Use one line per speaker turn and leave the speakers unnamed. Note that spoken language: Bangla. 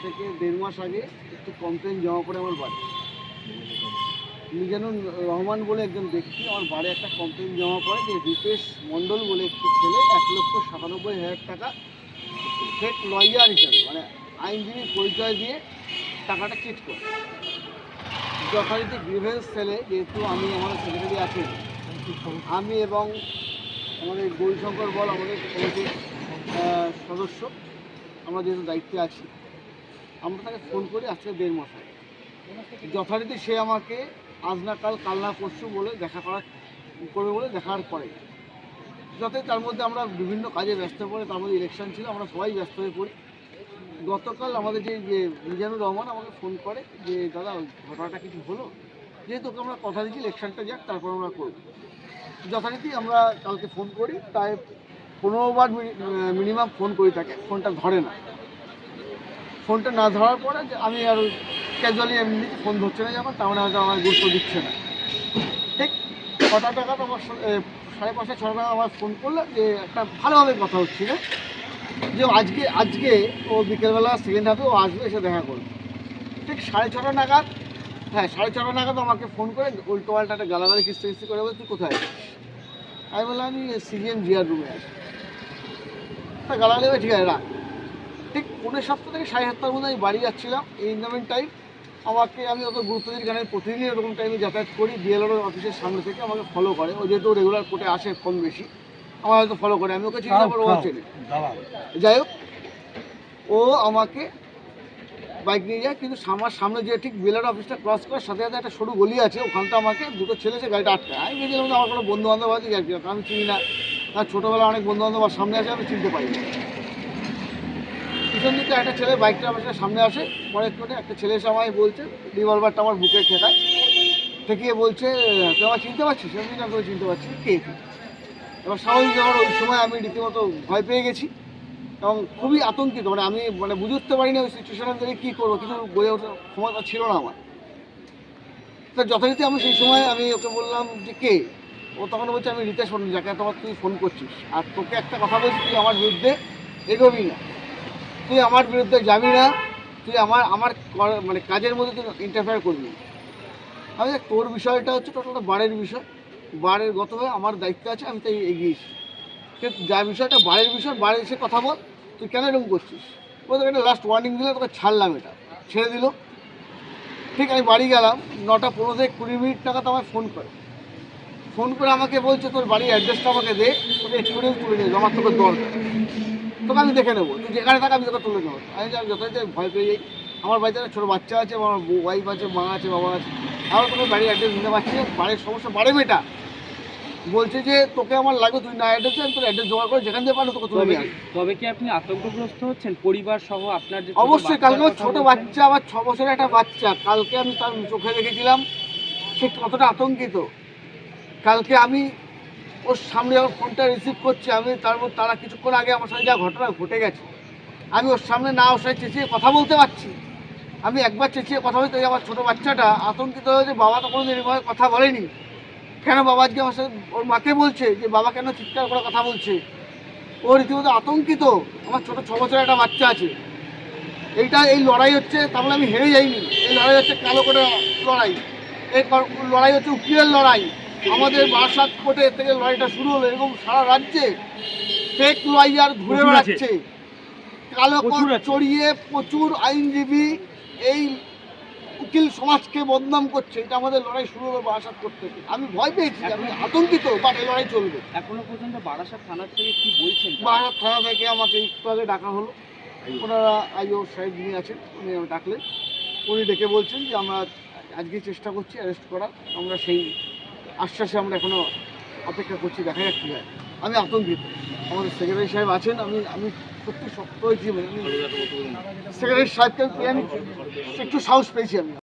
থেকে 1.5 মাস আগে একটি কমপ্লেন জমা পড়ে আমার বাড়ি। মিজানুর রহমান বলে একজন ব্যক্তি আমার বাড়ি একটা কমপ্লেন জমা পড়ে যে রূপেশ মণ্ডল বলে একটি ছেলে 1,97,000 টাকা ফেক লয়ার হিসাবে মানে আইনজীবীর পরিচয় দিয়ে টাকাটা চিট করে। যথারীতি গ্রিভেন্স সেলে যেহেতু আমি আমাদের সেক্রেটারি আছেন, আমি এবং আমাদের গৌরীশঙ্কর বল আমাদের কমিটির সদস্য, আমরা যেহেতু দায়িত্বে আছি, আমরা তাকে ফোন করি আজকে 1.5 মাস আগে। যথারীতি সে আমাকে আজ না কাল কাল না পরশু বলে দেখা করবে বলে দেখার পরে যাতে তার মধ্যে আমরা বিভিন্ন কাজে ব্যস্ত পড়ে, তার মধ্যে ইলেকশন ছিল, আমরা সবাই ব্যস্ত হয়ে পড়ি। গতকাল আমাদের যে মিজানুর রহমান আমাকে ফোন করে যে দাদা ঘটনাটা কিছু হলো, যেহেতু ওকে আমরা কথা দিচ্ছি ইলেকশনটা যাক তারপর আমরা করব। যথারীতি আমরা কালকে ফোন করি, তাই 15 বার মিনিমাম ফোন করি তাকে, ফোনটা ধরে না। ফোনটা না ধরার পরে আমি আর ক্যাজুয়ালি এমনি ফোন ধরছে না যখন, তার মানে হয়তো আমার গুরুত্ব দিচ্ছে না। ঠিক 6টা টাকা আমার 5:30 6টা আমার ফোন করলো যে একটা ভালোভাবে কথা হচ্ছিল যে আজকে ও বিকেলবেলা সেকেন্ড হাফে ও আসবে, এসে দেখা করবে। ঠিক 6:30 নাগাদ, হ্যাঁ 6:30 নাগাদ আমাকে ফোন করে উল্টো পাল্টা একটা গালাগালি কিস্তি করে বলে তুই কোথায় আছিস? আমি বললাম আমি সিজিএম জিয়ার রুমে আছি। তা গালাগালি ঠিক আছে রাখ। ঠিক 6:45 থেকে 7:30 মধ্যে আমি বাড়ি যাচ্ছিলাম। এই ইনকামিং টাইম আমাকে, আমি অত গুরুত্ব দিই কারণ প্রতিদিন এরকম টাইমে যাতায়াত করি। বিএলআর অফিসের সামনে থেকে আমাকে ফলো করে, ও যেহেতু রেগুলার কোর্টে আসে ফোন বেশি, আমার হয়তো ফলো করে, আমি ওকে চিনি না, ও চেনে। যাই হোক, ও আমাকে বাইক নিয়ে যায়, কিন্তু আমার সামনে যে ঠিক বিএলআর অফিসটা ক্রস করার সাথে সাথে একটা সরু গলি আছে, ওখানটা আমাকে দুটো ছেলে এসে গাড়িটা আটকায়। আমি গেছিলাম আমার কোনো বন্ধু বান্ধব আছে আমি চিনি না, আর ছোটোবেলা অনেক বন্ধু বান্ধব সামনে আছে, আমি চিনতে পারি না। পিছন দিকে একটা ছেলে বাইকটা আমার সামনে আসে, পরে একটা ছেলে এসে আমায় বলছে, রিভলভারটা আমার বুকে ঠেকিয়ে বলছে তুই আমার চিনতে পারছিস? আমি না করে চিনতে পারছি কে? এবার স্বাভাবিক আমার ওই সময় আমি রীতিমতো ভয় পেয়ে গেছি এবং খুবই আতঙ্কিত, আমি বুঝে উঠতে পারি না ওই সিচুয়েশনে থেকে কী করবো, কিছু বোঝে ওঠার ক্ষমতা ছিল না আমার। তা যথারীতি আমি সেই সময় আমি ওকে বললাম যে কে? ও তখন বলছে আমি রিতেশ মণ্ডল, যাকে তোমার তুই ফোন করছিস, আর তোকে একটা কথা বলছি, তুই আমার বিরুদ্ধে এগোবি না, তুই আমার বিরুদ্ধে যাবি না, তুই আমার কাজের মধ্যে তুই ইন্টারফেয়ার করবি। আমি তোর বিষয়টা হচ্ছে টোটালটা বাড়ির বিষয়, বাড়ির গত হয়ে আমার দায়িত্ব আছে, আমি তাই এগিয়েছি। কিন্তু যা বিষয়টা বাড়ির বিষয়, বাড়ি এসে কথা বল, তুই কেন এরকম করছিস? ও তোকে একটা লাস্ট ওয়ার্নিং দিলে, তোকে ছাড়লাম, এটা ছেড়ে দিল। ঠিক আমি বাড়ি গেলাম, 9:15 থেকে 20 মিনিট নাগাদ আমায় ফোন করে আমাকে বলছে তোর বাড়ির অ্যাড্রেসটা আমাকে দে, তোকে এক্সপিরিয়েন্স তুলে নিয়ে আমার তোকে দরকার, তোকে আমি দেখে নেবো, তুই যেখানে থাকা আমি তোকে তুলে নেবো। আমি যথারীতি ভয় পেয়ে যাই, আমার বাড়িতে একটা ছোটো বাচ্চা আছে, আমার ওয়াইফ আছে, মা আছে, বাবা আছে, আমার তোকে বাড়ির অ্যাড্রেস দিতে পারছি না, বাড়ির সমস্যা বাড়ে মেটা বলছে যে তোকে আমার লাগবে, তুই না অ্যাড্রেস আমি তোর অ্যাড্রেস জোগাড় করে যেখান থেকে পারো তোকে তুলে নিয়ে।
তবে কি আপনি আতঙ্কগ্রস্ত হচ্ছেন পরিবার সহ? আপনার যে
অবশ্যই, কালকে আমার ছোটো বাচ্চা, আমার 6 বছরের একটা বাচ্চা, কালকে আমি তার চোখে দেখেছিলাম সে কতটা আতঙ্কিত। কালকে আমি ওর সামনে যখন ফোনটা রিসিভ করছি, আমি তারা কিছুক্ষণ আগে আমার সাথে যা ঘটনা ঘটে গেছে, আমি ওর সামনে না ওর সাথে চেঁচিয়ে কথা বলতে পারছি। আমি একবার চেঁচিয়ে কথা বলতে আমার ছোটো বাচ্চাটা আতঙ্কিত হয়েছে, বাবা তো কোনোদিন এভাবে কথা বলেনি, কেন বাবা আজকে আমার সাথে ওর মাকে বলছে যে বাবা কেন চিৎকার করে কথা বলছে, ও রীতিমতো আতঙ্কিত। আমার ছোটো 6 বছরের একটা বাচ্চা আছে। এই লড়াই হচ্ছে, তাহলে আমি হেরে যাইনি, এই লড়াই হচ্ছে কালো করে লড়াই, এই লড়াই হচ্ছে উকিলের লড়াই। আমাদের বারাসাত কোর্টে থেকে লড়াইটা শুরু হলো, এরকম সারা রাজ্যে ফেক লয়ার ঘুরে বেড়াচ্ছে, কালো কোট চড়িয়ে প্রচুর আইনজীবী এই উকিল সমাজকে বদনাম করছে। এটা আমাদের লড়াই শুরু হলো বারাসাত কোর্ট থেকে। আমি ভয় পেয়েছি, আমি আতঙ্কিত, বাট এই লড়াই চলবে।
এখনো পর্যন্ত বারাসাত থানা থেকে কি বলছেন?
বারাসাত থানা থেকে আমাকে একটু আগে ডাকা হলো, ওনারা আইও সাহেব যিনি আছেন উনি ডাকলেন, উনি ডেকে বলছেন যে আমরা আজকে চেষ্টা করছি অ্যারেস্ট করার, আমরা সেই আশ্বাসে আমরা এখনও অপেক্ষা করছি, দেখা যাক কী হয়। আমি আতঙ্কিত, আমাদের সেক্রেটারি সাহেব আছেন, আমি সত্যি শক্ত হয়েছি, সেক্রেটারি সাহেবকে আমি একটু সাহস পেয়েছি আমি।